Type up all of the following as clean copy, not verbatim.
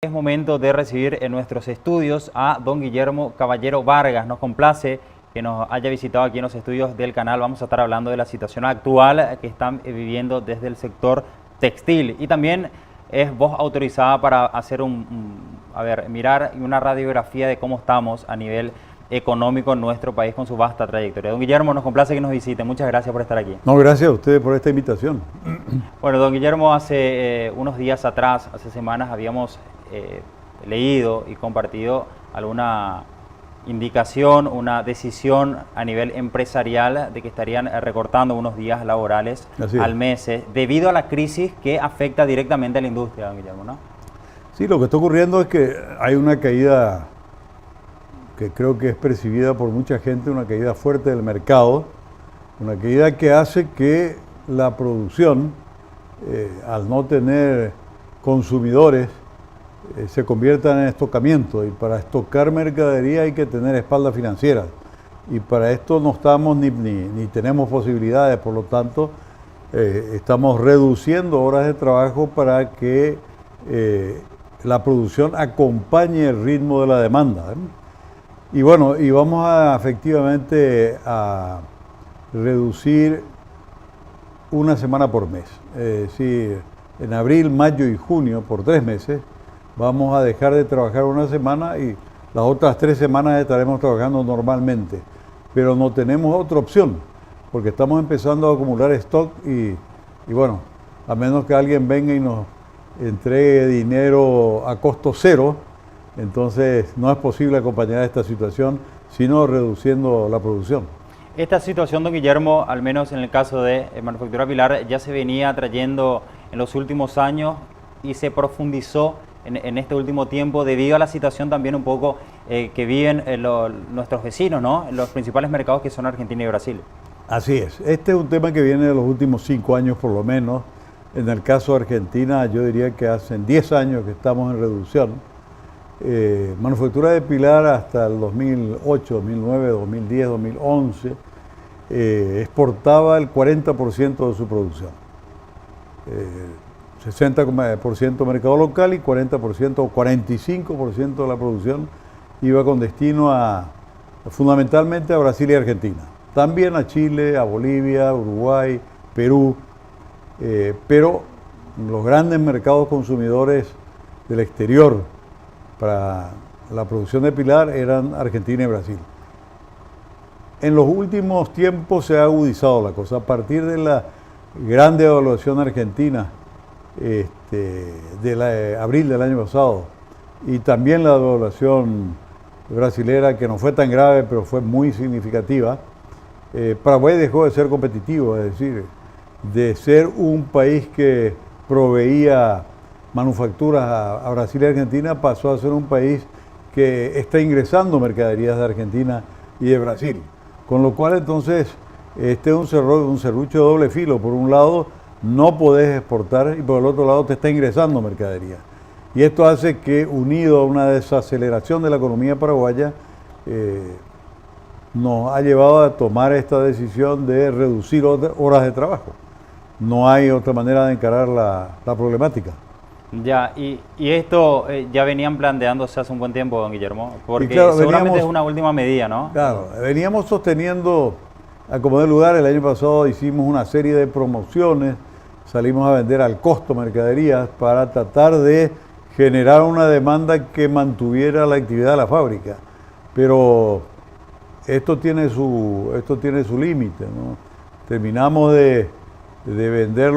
Es momento de recibir en nuestros estudios a don Guillermo Caballero Vargas. Nos complace que nos haya visitado aquí en los estudios del canal. Vamos a estar hablando de la situación actual que están viviendo desde el sector textil. Y también es voz autorizada para hacer mirar una radiografía de cómo estamos a nivel económico en nuestro país con su vasta trayectoria. Don Guillermo, nos complace que nos visite. Muchas gracias por estar aquí. No, gracias a ustedes por esta invitación. Bueno, don Guillermo, hace unos días atrás, hace semanas, habíamos leído y compartido alguna indicación, una decisión a nivel empresarial de que estarían recortando unos días laborales al mes debido a la crisis que afecta directamente a la industria, don Guillermo, ¿no? Sí, lo que está ocurriendo es que hay una caída que creo que es percibida por mucha gente, una caída fuerte del mercado, una caída que hace que la producción, al no tener consumidores, se convierta en estocamiento, y para estocar mercadería hay que tener espalda financiera, y para esto no estamos ni tenemos posibilidades. Por lo tanto estamos reduciendo horas de trabajo para que la producción acompañe el ritmo de la demanda, y bueno, y vamos efectivamente a reducir una semana por mes, es decir, en abril, mayo y junio, por 3 meses, vamos a dejar de trabajar una semana y las otras 3 semanas estaremos trabajando normalmente. Pero no tenemos otra opción, porque estamos empezando a acumular stock y bueno, a menos que alguien venga y nos entregue dinero a costo cero, entonces no es posible acompañar esta situación, sino reduciendo la producción. Esta situación, don Guillermo, al menos en el caso de Manufactura Pilar, ya se venía trayendo en los últimos años y se profundizó en este último tiempo debido a la situación también un poco que viven nuestros vecinos, ¿no? En los principales mercados que son Argentina y Brasil. Así es. Este es un tema que viene de los últimos 5 años por lo menos. En el caso de Argentina, yo diría que hace 10 años que estamos en reducción. Manufactura de Pilar hasta el 2008, 2009, 2010, 2011 exportaba el 40% de su producción. 60% mercado local y 40% o 45% de la producción iba con destino fundamentalmente a Brasil y Argentina. También a Chile, a Bolivia, Uruguay, Perú, pero los grandes mercados consumidores del exterior para la producción de Pilar eran Argentina y Brasil. En los últimos tiempos se ha agudizado la cosa. A partir de la gran devaluación argentina de abril del año pasado, y también la devaluación brasilera, que no fue tan grave pero fue muy significativa, Paraguay dejó de ser competitivo, es decir, de ser un país que proveía manufacturas a Brasil y Argentina, pasó a ser un país que está ingresando mercaderías de Argentina y de Brasil. Con lo cual entonces este es un serrucho de doble filo. Por un lado no podés exportar y por el otro lado te está ingresando mercadería. Y esto hace que, unido a una desaceleración de la economía paraguaya, nos ha llevado a tomar esta decisión de reducir horas de trabajo. No hay otra manera de encarar la problemática. Ya, y esto ya venían planteándose hace un buen tiempo, don Guillermo, porque claro, seguramente es una última medida, ¿no? Claro, veníamos sosteniendo, a como de lugar, el año pasado hicimos una serie de promociones, salimos a vender al costo mercaderías para tratar de generar una demanda que mantuviera la actividad de la fábrica. Pero esto tiene su límite, ¿no? Terminamos de vender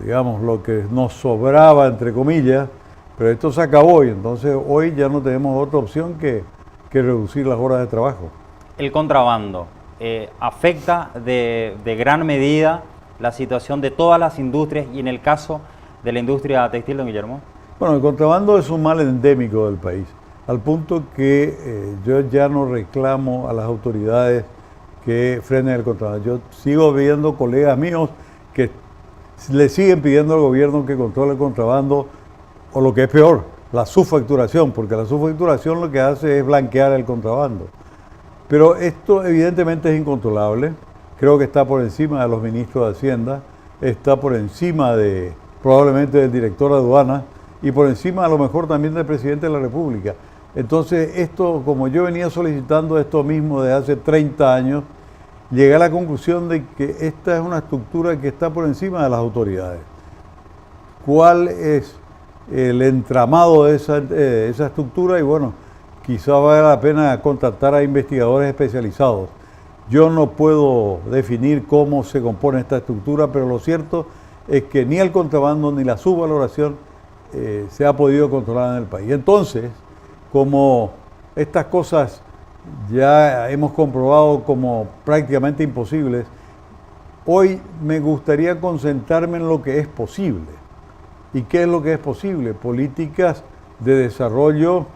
digamos, lo que nos sobraba, entre comillas, pero esto se acabó y entonces hoy ya no tenemos otra opción que reducir las horas de trabajo. El contrabando afecta de gran medida la situación de todas las industrias y en el caso de la industria textil, don Guillermo. Bueno, el contrabando es un mal endémico del país, al punto que yo ya no reclamo a las autoridades que frenen el contrabando. Yo sigo viendo colegas míos que le siguen pidiendo al gobierno que controle el contrabando, o lo que es peor, la subfacturación, porque la subfacturación lo que hace es blanquear el contrabando. Pero esto evidentemente es incontrolable. Creo que está por encima de los ministros de Hacienda, está por encima probablemente del director de aduana, y por encima a lo mejor también del presidente de la República. Entonces, esto, como yo venía solicitando esto mismo desde hace 30 años, llegué a la conclusión de que esta es una estructura que está por encima de las autoridades. ¿Cuál es el entramado de esa estructura? Y bueno, quizá valga la pena contactar a investigadores especializados. Yo no puedo definir cómo se compone esta estructura, pero lo cierto es que ni el contrabando ni la subvaloración se ha podido controlar en el país. Entonces, como estas cosas ya hemos comprobado como prácticamente imposibles, hoy me gustaría concentrarme en lo que es posible. ¿Y qué es lo que es posible? Políticas de desarrollo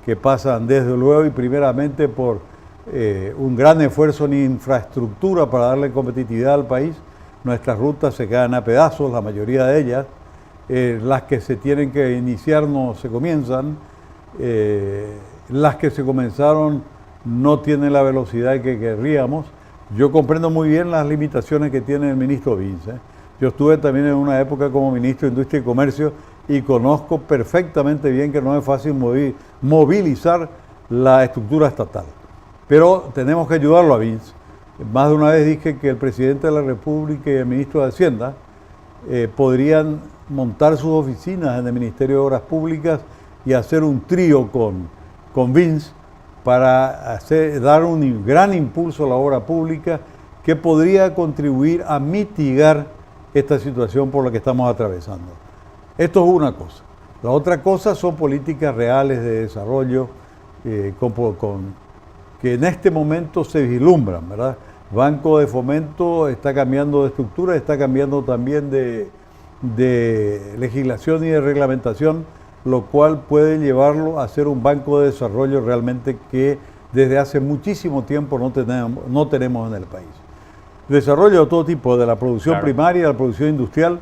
que pasan desde luego y primeramente por un gran esfuerzo en infraestructura para darle competitividad al país. Nuestras rutas se caen a pedazos, la mayoría de ellas. Las que se tienen que iniciar no se comienzan. Las que se comenzaron no tienen la velocidad que querríamos. Yo comprendo muy bien las limitaciones que tiene el ministro Vince. Yo estuve también en una época como ministro de Industria y Comercio y conozco perfectamente bien que no es fácil movilizar la estructura estatal. Pero tenemos que ayudarlo a Vince. Más de una vez dije que el presidente de la República y el ministro de Hacienda podrían montar sus oficinas en el Ministerio de Obras Públicas y hacer un trío con Vince para dar un gran impulso a la obra pública que podría contribuir a mitigar esta situación por la que estamos atravesando. Esto es una cosa. La otra cosa son políticas reales de desarrollo que en este momento se vislumbran, ¿verdad? Banco de Fomento está cambiando de estructura, está cambiando también de legislación y de reglamentación, lo cual puede llevarlo a ser un banco de desarrollo realmente que desde hace muchísimo tiempo no tenemos en el país. Desarrollo de todo tipo, de la producción primaria, de la producción industrial,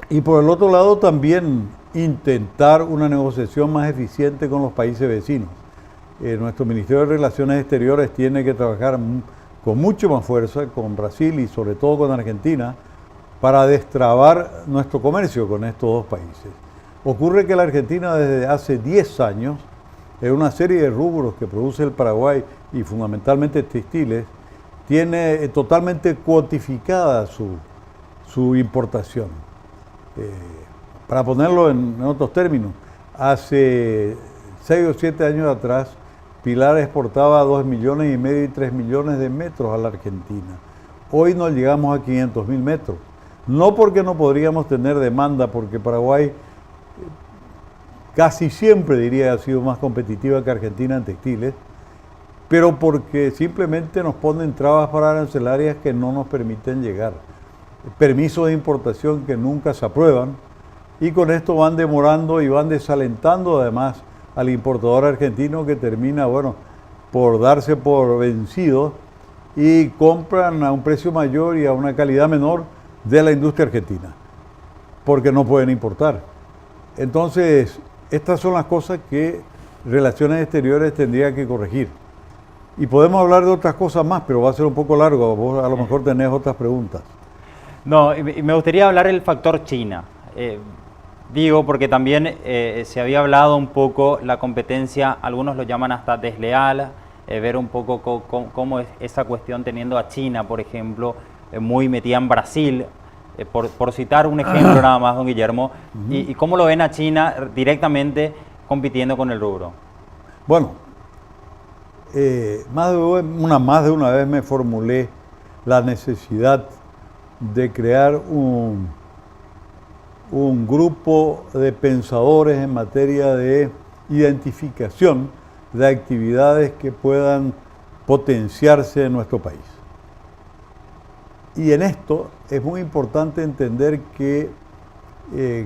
y por el otro lado también intentar una negociación más eficiente con los países vecinos. Nuestro Ministerio de Relaciones Exteriores tiene que trabajar con mucho más fuerza con Brasil y sobre todo con Argentina para destrabar nuestro comercio con estos dos países. Ocurre que la Argentina desde hace 10 años, en una serie de rubros que produce el Paraguay y fundamentalmente textiles, tiene totalmente cuotificada su importación. Para ponerlo en otros términos, hace 6 o 7 años atrás, Pilar exportaba 2,5 millones y 3 millones de metros a la Argentina. Hoy no llegamos a 500.000 metros. No porque no podríamos tener demanda, porque Paraguay casi siempre, diría, ha sido más competitiva que Argentina en textiles, pero porque simplemente nos ponen trabas para arancelarias que no nos permiten llegar. Permisos de importación que nunca se aprueban, y con esto van demorando y van desalentando además al importador argentino, que termina, bueno, por darse por vencido y compran a un precio mayor y a una calidad menor de la industria argentina, porque no pueden importar. Entonces, estas son las cosas que Relaciones Exteriores tendría que corregir. Y podemos hablar de otras cosas más, pero va a ser un poco largo. Vos a lo mejor tenés otras preguntas. No, y me gustaría hablar del factor China. Digo, porque también se había hablado un poco la competencia, algunos lo llaman hasta desleal, ver un poco cómo es esa cuestión teniendo a China, por ejemplo, muy metida en Brasil, por citar un ejemplo nada más, don Guillermo, y cómo lo ven a China directamente compitiendo con el rubro. Bueno, más de una vez me formulé la necesidad de crear un grupo de pensadores en materia de identificación de actividades que puedan potenciarse en nuestro país. Y en esto es muy importante entender que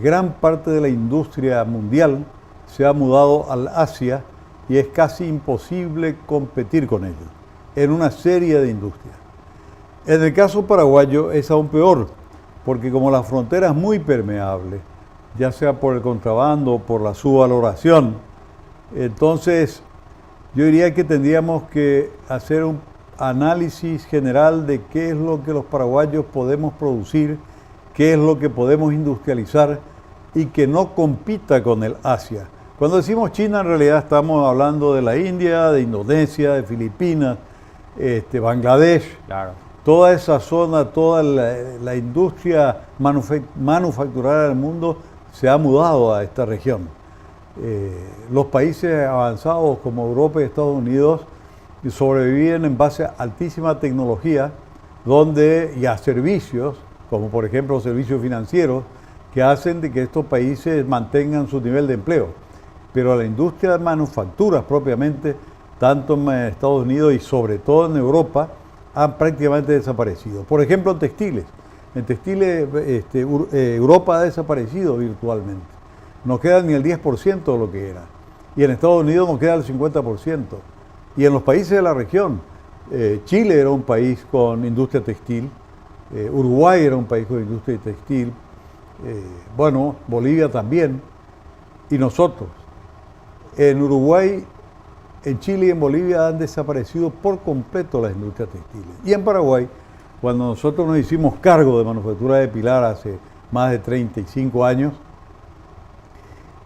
gran parte de la industria mundial se ha mudado al Asia y es casi imposible competir con ellos en una serie de industrias. En el caso paraguayo es aún peor, porque como la frontera es muy permeable, ya sea por el contrabando o por la subvaloración, entonces yo diría que tendríamos que hacer un análisis general de qué es lo que los paraguayos podemos producir, qué es lo que podemos industrializar, y que no compita con el Asia. Cuando decimos China, en realidad estamos hablando de la India, de Indonesia, de Filipinas, Bangladesh. Claro. Toda esa zona, toda la industria manufacturera del mundo se ha mudado a esta región. Los países avanzados como Europa y Estados Unidos sobreviven en base a altísima tecnología y a servicios, como por ejemplo servicios financieros, que hacen de que estos países mantengan su nivel de empleo. Pero la industria de manufacturas propiamente, tanto en Estados Unidos y sobre todo en Europa, han prácticamente desaparecido. Por ejemplo, en textiles. En textiles Europa ha desaparecido virtualmente. No queda ni el 10% de lo que era. Y en Estados Unidos no queda el 50%. Y en los países de la región, Chile era un país con industria textil, Uruguay era un país con industria textil, Bolivia también, y nosotros. En Uruguay, en Chile y en Bolivia han desaparecido por completo las industrias textiles. Y en Paraguay, cuando nosotros nos hicimos cargo de manufactura de Pilar hace más de 35 años,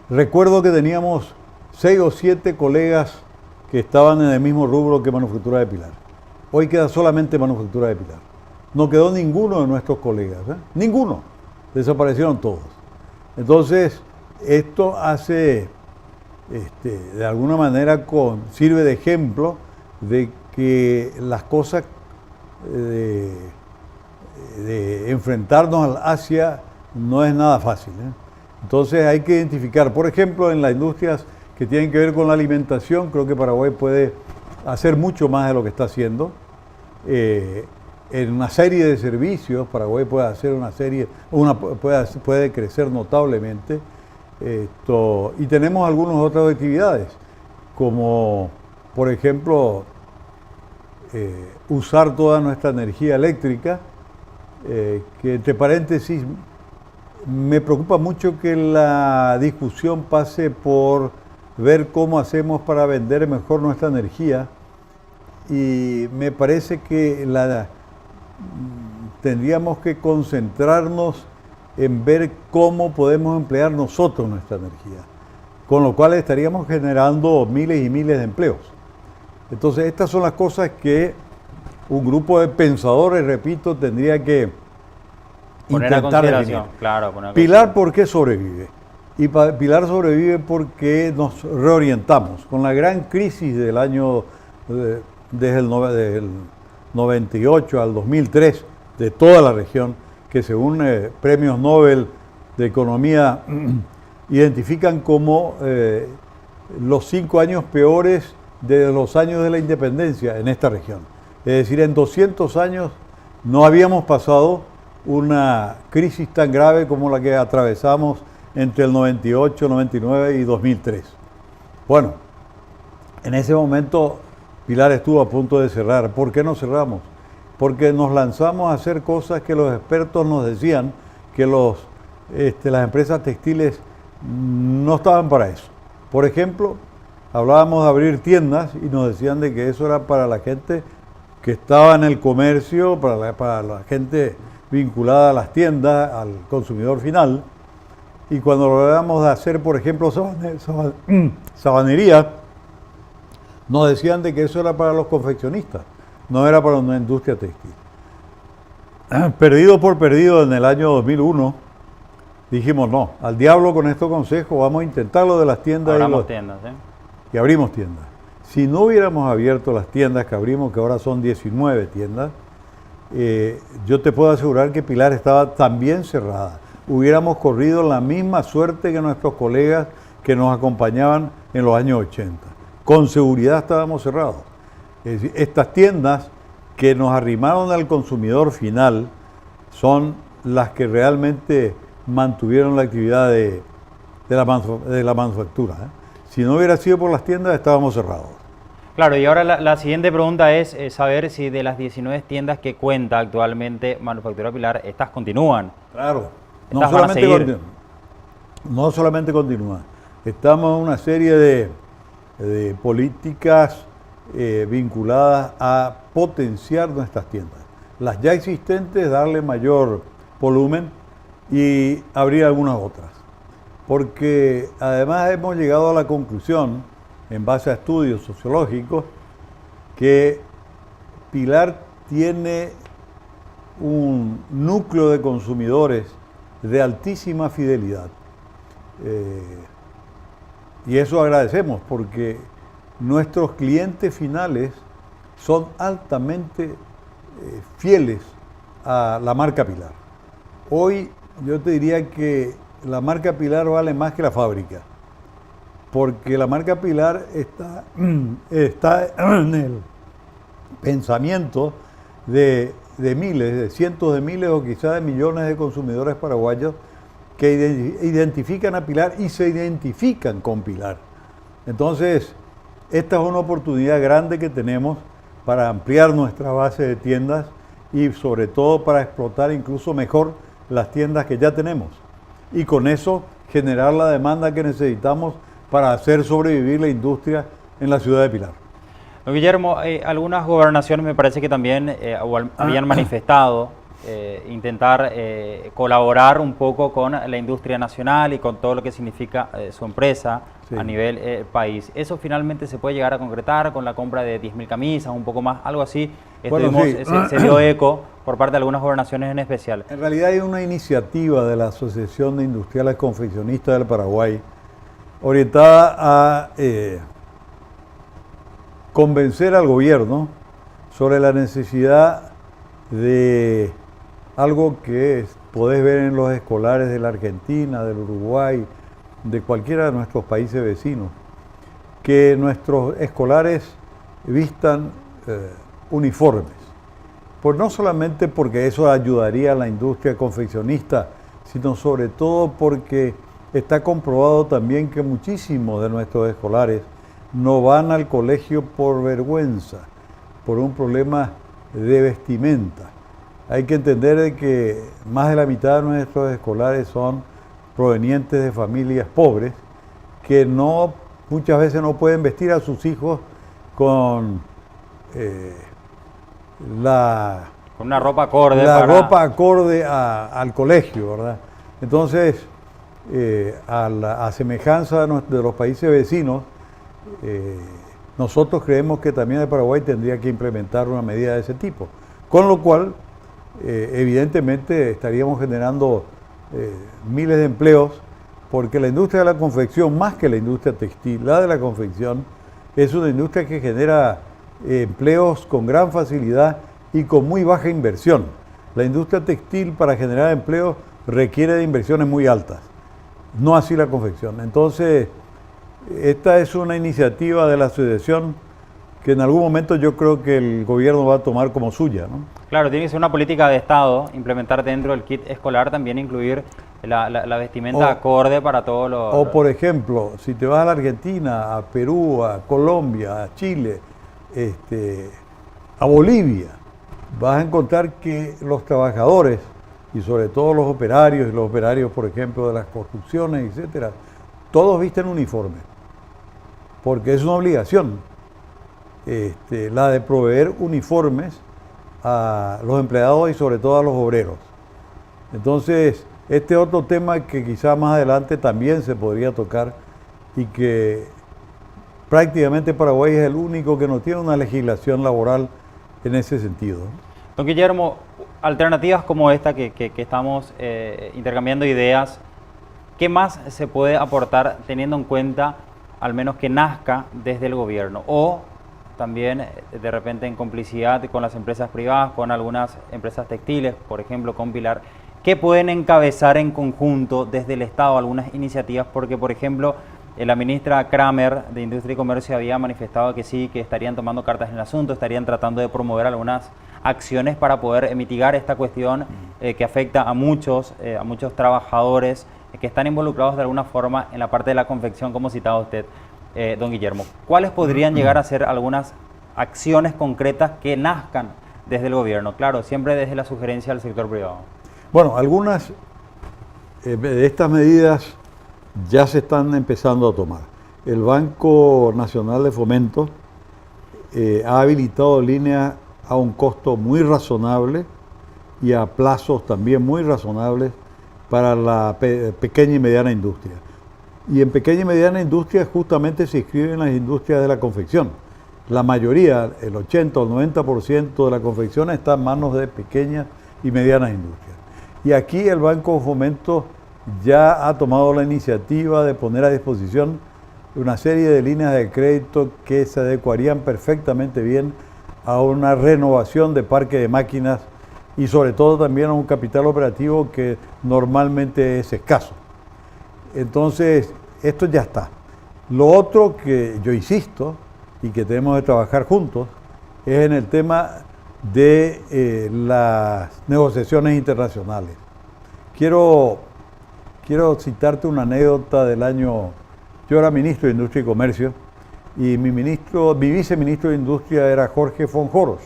recuerdo que teníamos 6 o 7 colegas que estaban en el mismo rubro que manufactura de Pilar. Hoy queda solamente manufactura de Pilar. No quedó ninguno de nuestros colegas, ninguno. Desaparecieron todos. Entonces, esto hace, de alguna manera, sirve de ejemplo de que las cosas de enfrentarnos al Asia no es nada fácil. Entonces hay que identificar, por ejemplo, en las industrias que tienen que ver con la alimentación, creo que Paraguay puede hacer mucho más de lo que está haciendo. En una serie de servicios, Paraguay puede hacer puede crecer notablemente. Y tenemos algunas otras actividades, como por ejemplo usar toda nuestra energía eléctrica, que entre paréntesis me preocupa mucho que la discusión pase por ver cómo hacemos para vender mejor nuestra energía, y me parece que tendríamos que concentrarnos en ver cómo podemos emplear nosotros nuestra energía, con lo cual estaríamos generando miles y miles de empleos. Entonces, estas son las cosas que un grupo de pensadores, repito, tendría que poner a intentar consideración. definir. Claro, Pilar, ¿por qué sobrevive? Y Pilar sobrevive porque nos reorientamos. Con la gran crisis del año, desde el 98 al 2003, de toda la región, que según premios Nobel de Economía identifican como los 5 años peores de los años de la independencia en esta región. Es decir, en 200 años no habíamos pasado una crisis tan grave como la que atravesamos entre el 98, 99 y 2003. Bueno, en ese momento Pilar estuvo a punto de cerrar. ¿Por qué no cerramos? Porque nos lanzamos a hacer cosas que los expertos nos decían que las empresas textiles no estaban para eso. Por ejemplo, hablábamos de abrir tiendas y nos decían de que eso era para la gente que estaba en el comercio, para la gente vinculada a las tiendas, al consumidor final. Y cuando lo hablábamos de hacer, por ejemplo, sabanería, nos decían de que eso era para los confeccionistas, no era para una industria textil. Perdido por perdido en el año 2001, dijimos no, al diablo con estos consejos, vamos a intentarlo de las tiendas. Y abrimos tiendas. Si no hubiéramos abierto las tiendas que abrimos, que ahora son 19 tiendas, yo te puedo asegurar que Pilar estaba también cerrada. Hubiéramos corrido la misma suerte que nuestros colegas que nos acompañaban en los años 80. Con seguridad estábamos cerrados. Es decir, estas tiendas que nos arrimaron al consumidor final son las que realmente mantuvieron la actividad de la manufactura. Si no hubiera sido por las tiendas, estábamos cerrados. Claro, y ahora la siguiente pregunta es saber si de las 19 tiendas que cuenta actualmente Manufactura Pilar, estas continúan. Claro, no solamente continúan. Estamos en una serie de políticas vinculadas a potenciar nuestras tiendas. Las ya existentes, darle mayor volumen y abrir algunas otras. porque además hemos llegado a la conclusión, en base a estudios sociológicos, que Pilar tiene un núcleo de consumidores de altísima fidelidad. Y eso agradecemos porque nuestros clientes finales son altamente fieles a la marca Pilar. Hoy yo te diría que la marca Pilar vale más que la fábrica, porque la marca Pilar está en el pensamiento de miles, de cientos de miles o quizás de millones de consumidores paraguayos que identifican a Pilar y se identifican con Pilar. Entonces, esta es una oportunidad grande que tenemos para ampliar nuestra base de tiendas y sobre todo para explotar incluso mejor las tiendas que ya tenemos. Y con eso generar la demanda que necesitamos para hacer sobrevivir la industria en la ciudad de Pilar. Don Guillermo, algunas gobernaciones me parece que también habían manifestado intentar colaborar un poco con la industria nacional y con todo lo que significa su empresa a nivel país. ¿Eso finalmente se puede llegar a concretar con la compra de 10.000 camisas, un poco más, algo así? Bueno, Se dio eco por parte de algunas gobernaciones en especial. En realidad hay una iniciativa de la Asociación de Industriales Confeccionistas del Paraguay orientada a convencer al gobierno sobre la necesidad de algo que podés ver en los escolares de la Argentina, del Uruguay, de cualquiera de nuestros países vecinos, que nuestros escolares vistan uniformes. Pues no solamente porque eso ayudaría a la industria confeccionista, sino sobre todo porque está comprobado también que muchísimos de nuestros escolares no van al colegio por vergüenza, por un problema de vestimenta. Hay que entender que más de la mitad de nuestros escolares son provenientes de familias pobres que muchas veces no pueden vestir a sus hijos con una ropa acorde. Ropa acorde al colegio, ¿verdad? Entonces, a semejanza de los países vecinos, nosotros creemos que también el Paraguay tendría que implementar una medida de ese tipo, con lo cual evidentemente estaríamos generando miles de empleos, porque la industria de la confección, más que la industria textil, la de la confección, es una industria que genera empleos con gran facilidad y con muy baja inversión. La industria textil, para generar empleos, requiere de inversiones muy altas, no así la confección. Entonces, esta es una iniciativa de la asociación que en algún momento yo creo que el gobierno va a tomar como suya, ¿no? Claro, tiene que ser una política de Estado, implementar dentro del kit escolar también incluir la vestimenta acorde para todos los... O por ejemplo, si te vas a la Argentina, a Perú, a Colombia, a Chile, a Bolivia, vas a encontrar que los trabajadores, y sobre todo los operarios, por ejemplo, de las construcciones, etcétera, todos visten uniforme, porque es una obligación la de proveer uniformes a los empleados y sobre todo a los obreros. Entonces, este otro tema que quizá más adelante también se podría tocar y que prácticamente Paraguay es el único que no tiene una legislación laboral en ese sentido. Don Guillermo, alternativas como esta que estamos intercambiando ideas, ¿qué más se puede aportar teniendo en cuenta al menos que nazca desde el gobierno? O también de repente en complicidad con las empresas privadas, con algunas empresas textiles, por ejemplo con Pilar, ¿qué pueden encabezar en conjunto desde el Estado algunas iniciativas? Porque, por ejemplo, la ministra Kramer de Industria y Comercio había manifestado que sí, que estarían tomando cartas en el asunto, estarían tratando de promover algunas acciones para poder mitigar esta cuestión que afecta a muchos trabajadores que están involucrados de alguna forma en la parte de la confección, como citaba usted, don Guillermo. ¿Cuáles podrían llegar a ser algunas acciones concretas que nazcan desde el gobierno? Claro, siempre desde la sugerencia del sector privado. Bueno, algunas de estas medidas ya se están empezando a tomar. El Banco Nacional de Fomento ha habilitado líneas a un costo muy razonable y a plazos también muy razonables para la pequeña y mediana industria. Y en pequeña y mediana industria justamente se inscriben las industrias de la confección. La mayoría, el 80 o el 90% de la confección está en manos de pequeñas y medianas industrias. Y aquí el Banco de Fomento ya ha tomado la iniciativa de poner a disposición una serie de líneas de crédito que se adecuarían perfectamente bien a una renovación de parque de máquinas y sobre todo también a un capital operativo que normalmente es escaso. Entonces, esto ya está. Lo otro que yo insisto y que tenemos que trabajar juntos es en el tema de las negociaciones internacionales. Quiero citarte una anécdota del año. Yo era ministro de Industria y Comercio y mi viceministro de Industria era Jorge Fonjoros.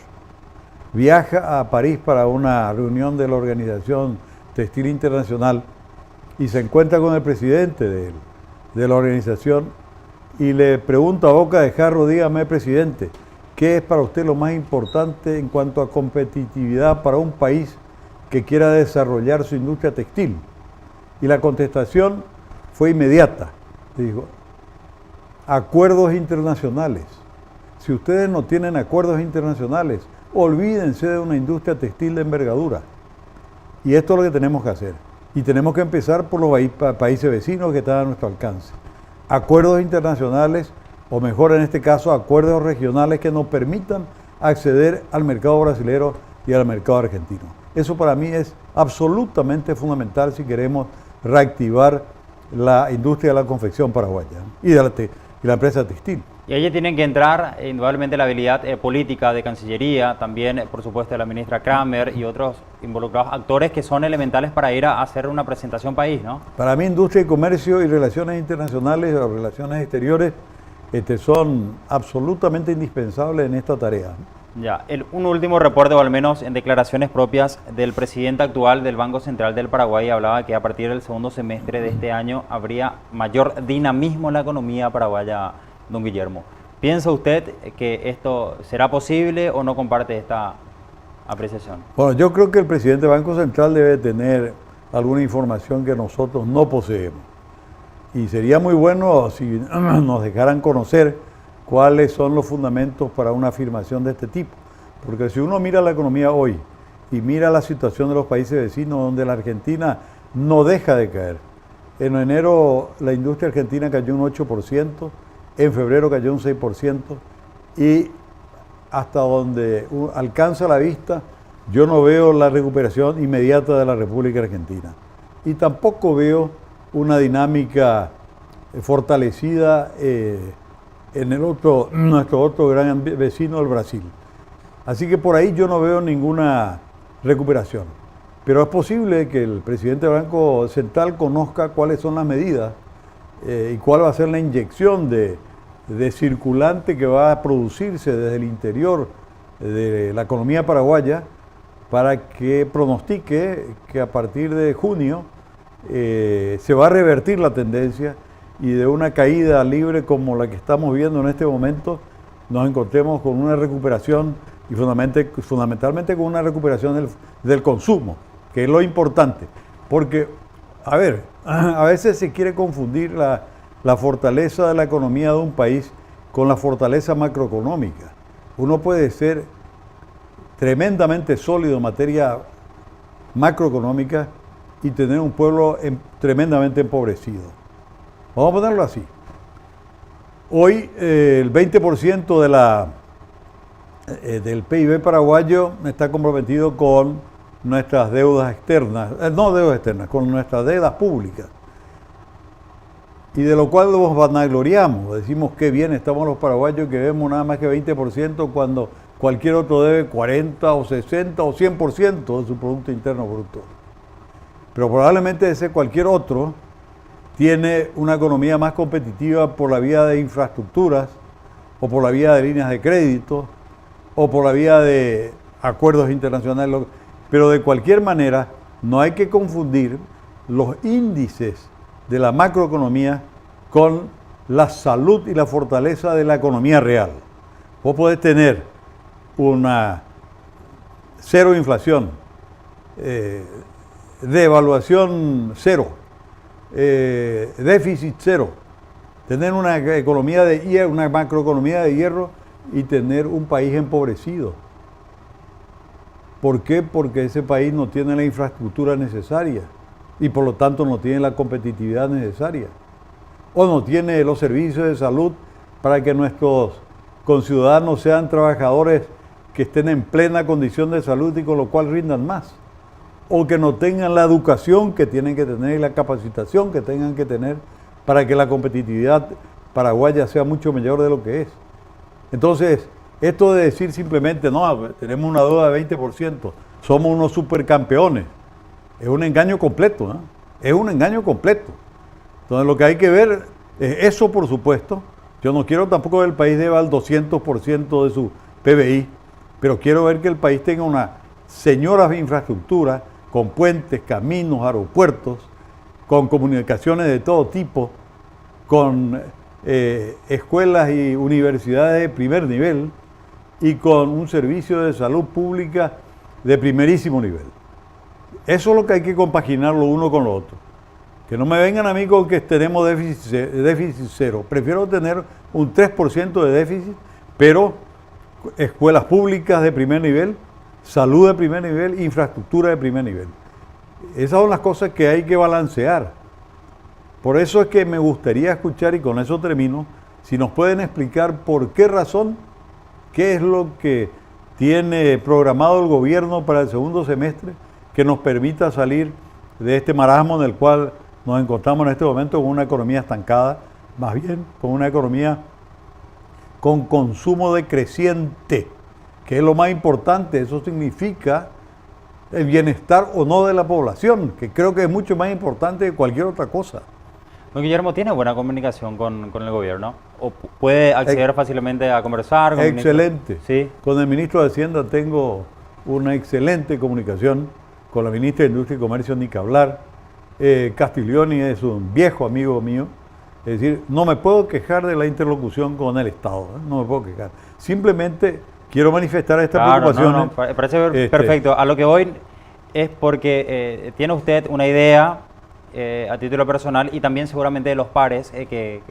Viaja a París para una reunión de la Organización Textil Internacional y se encuentra con el presidente de la organización y le pregunta a boca de jarro: dígame, presidente, ¿qué es para usted lo más importante en cuanto a competitividad para un país que quiera desarrollar su industria textil? Y la contestación fue inmediata. Dijo: acuerdos internacionales. Si ustedes no tienen acuerdos internacionales, olvídense de una industria textil de envergadura. Y esto es lo que tenemos que hacer. Y tenemos que empezar por los países vecinos que están a nuestro alcance. Acuerdos internacionales, o mejor en este caso, acuerdos regionales que nos permitan acceder al mercado brasilero y al mercado argentino. Eso para mí es absolutamente fundamental si queremos reactivar la industria de la confección paraguaya y de la empresa textil. Y ahí tienen que entrar indudablemente la habilidad política de Cancillería, también por supuesto de la ministra Kramer y otros involucrados actores que son elementales para ir a hacer una presentación país, ¿no? Para mí industria y comercio y relaciones internacionales o relaciones exteriores son absolutamente indispensables en esta tarea. Ya, un último reporte, o al menos en declaraciones propias del presidente actual del Banco Central del Paraguay, hablaba que a partir del segundo semestre de este año habría mayor dinamismo en la economía paraguaya, don Guillermo. ¿Piensa usted que esto será posible o no comparte esta apreciación? Bueno, yo creo que el presidente del Banco Central debe tener alguna información que nosotros no poseemos. Y sería muy bueno si nos dejaran conocer cuáles son los fundamentos para una afirmación de este tipo. Porque si uno mira la economía hoy y mira la situación de los países vecinos, donde la Argentina no deja de caer. En enero la industria argentina cayó un 8%, en febrero cayó un 6%, y hasta donde alcanza la vista, yo no veo la recuperación inmediata de la República Argentina. Y tampoco veo una dinámica fortalecida en nuestro otro gran vecino, el Brasil. Así que por ahí yo no veo ninguna recuperación. Pero es posible que el presidente del Banco Central conozca cuáles son las medidas y cuál va a ser la inyección de circulante que va a producirse desde el interior de la economía paraguaya para que pronostique que a partir de junio se va a revertir la tendencia y de una caída libre como la que estamos viendo en este momento nos encontremos con una recuperación y fundamentalmente con una recuperación del consumo, que es lo importante. Porque, a ver, a veces se quiere confundir la fortaleza de la economía de un país con la fortaleza macroeconómica. Uno puede ser tremendamente sólido en materia macroeconómica y tener un pueblo tremendamente empobrecido. Vamos a ponerlo así. Hoy el 20% del PIB paraguayo está comprometido con nuestras deudas externas, no deudas externas, con nuestras deudas públicas. Y de lo cual nos vanagloriamos, decimos que bien estamos los paraguayos que debemos nada más que 20% cuando cualquier otro debe 40 o 60 o 100% de su Producto Interno Bruto. Pero probablemente ese cualquier otro tiene una economía más competitiva por la vía de infraestructuras o por la vía de líneas de crédito o por la vía de acuerdos internacionales. Pero de cualquier manera no hay que confundir los índices de la macroeconomía con la salud y la fortaleza de la economía real. Vos podés tener una cero inflación, devaluación cero, déficit cero, tener una economía de hierro, una macroeconomía de hierro y tener un país empobrecido. ¿Por qué? Porque ese país no tiene la infraestructura necesaria y por lo tanto no tiene la competitividad necesaria o no tiene los servicios de salud para que nuestros conciudadanos sean trabajadores que estén en plena condición de salud y con lo cual rindan más, o que no tengan la educación que tienen que tener y la capacitación que tengan que tener para que la competitividad paraguaya sea mucho mayor de lo que es. Entonces, esto de decir simplemente, no, tenemos una deuda de 20%, somos unos supercampeones, es un engaño completo, ¿no? Es un engaño completo. Entonces, lo que hay que ver es eso, por supuesto. Yo no quiero tampoco que el país deba el 200% de su PBI, pero quiero ver que el país tenga una señora infraestructura con puentes, caminos, aeropuertos, con comunicaciones de todo tipo, con escuelas y universidades de primer nivel y con un servicio de salud pública de primerísimo nivel. Eso es lo que hay que compaginar lo uno con lo otro. Que no me vengan a mí con que tenemos déficit cero. Prefiero tener un 3% de déficit, pero escuelas públicas de primer nivel, salud de primer nivel, infraestructura de primer nivel. Esas son las cosas que hay que balancear. Por eso es que me gustaría escuchar, y con eso termino, si nos pueden explicar por qué razón, qué es lo que tiene programado el gobierno para el segundo semestre que nos permita salir de este marasmo en el cual nos encontramos en este momento con una economía estancada, más bien con una economía con consumo decreciente, que es lo más importante. Eso significa el bienestar o no de la población, que creo que es mucho más importante que cualquier otra cosa. Don Guillermo, ¿tiene buena comunicación con el gobierno? ¿O puede acceder fácilmente a conversar? Con Excelente. ¿Sí? Con el ministro de Hacienda tengo una excelente comunicación, con la ministra de Industria y Comercio ni que hablar. Castiglioni es un viejo amigo mío, es decir, no me puedo quejar de la interlocución con el Estado, no me puedo quejar. Simplemente quiero manifestar esta preocupación. No, parece perfecto. A lo que voy es porque tiene usted una idea a título personal y también seguramente de los pares que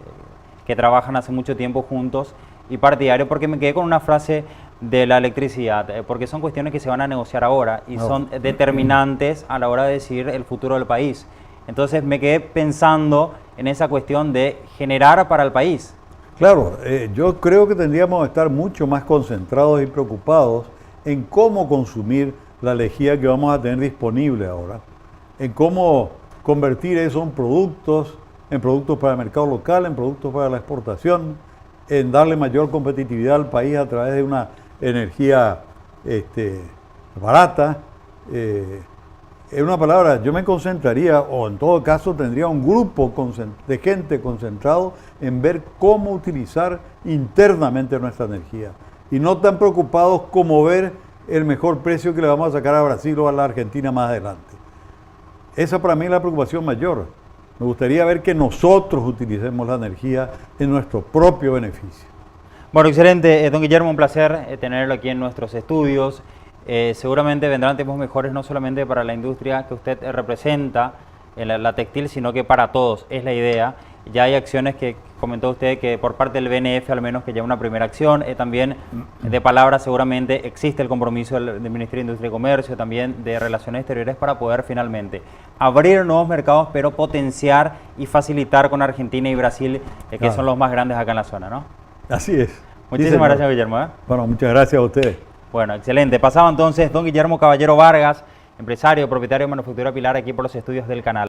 trabajan hace mucho tiempo juntos y partidario, porque me quedé con una frase de la electricidad, porque son cuestiones que se van a negociar ahora y son determinantes a la hora de decidir el futuro del país. Entonces me quedé pensando en esa cuestión de generar para el país. Claro, yo creo que tendríamos que estar mucho más concentrados y preocupados en cómo consumir la energía que vamos a tener disponible ahora, en cómo convertir eso en productos para el mercado local, en productos para la exportación, en darle mayor competitividad al país a través de una energía barata. En una palabra, yo me concentraría, o en todo caso tendría un grupo de gente concentrado en ver cómo utilizar internamente nuestra energía. Y no tan preocupados como ver el mejor precio que le vamos a sacar a Brasil o a la Argentina más adelante. Esa para mí es la preocupación mayor. Me gustaría ver que nosotros utilicemos la energía en nuestro propio beneficio. Bueno, excelente. Don Guillermo, un placer tenerlo aquí en nuestros estudios. Seguramente vendrán tiempos mejores no solamente para la industria que usted representa, la textil, sino que para todos, es la idea. Ya hay acciones que comentó usted que por parte del BNF al menos que ya una primera acción, también de palabra seguramente existe el compromiso del Ministerio de Industria y Comercio, también de Relaciones Exteriores para poder finalmente abrir nuevos mercados, pero potenciar y facilitar con Argentina y Brasil, que son los más grandes acá en la zona, ¿no? Así es. Muchísimas gracias, Guillermo. Bueno, muchas gracias a ustedes. Bueno, excelente. Pasaba entonces don Guillermo Caballero Vargas, empresario, propietario de Manufactura Pilar, aquí por los estudios del canal.